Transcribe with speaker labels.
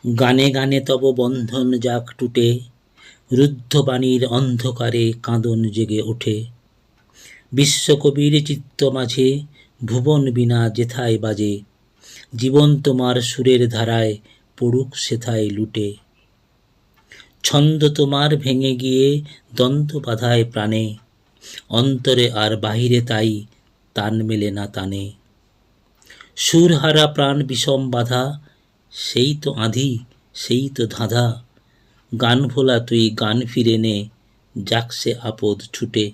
Speaker 1: গানে গানে তব বন্ধন যাক টুটে, রুদ্ধবাণীর অন্ধকারে কাঁদন জেগে ওঠে। বিশ্বকবির চিত্ত মাঝে ভুবন বীণা যেথায় বাজে, জীবন তোমার সুরের ধারায় পড়ুক সেথায় লুটে। ছন্দ তোমার ভেঙে গিয়ে দ্বন্দ্ব বাধায় প্রাণে, অন্তরে আর বাহিরে তাই তান মেলে না তানে। সুরহারা প্রাণ বিষম বাধা, সেই তো আঁধি সেই তো ধাঁধা, গান ভোলা তুই গান ফিরে নে, যাক সে আপদ ছুটে।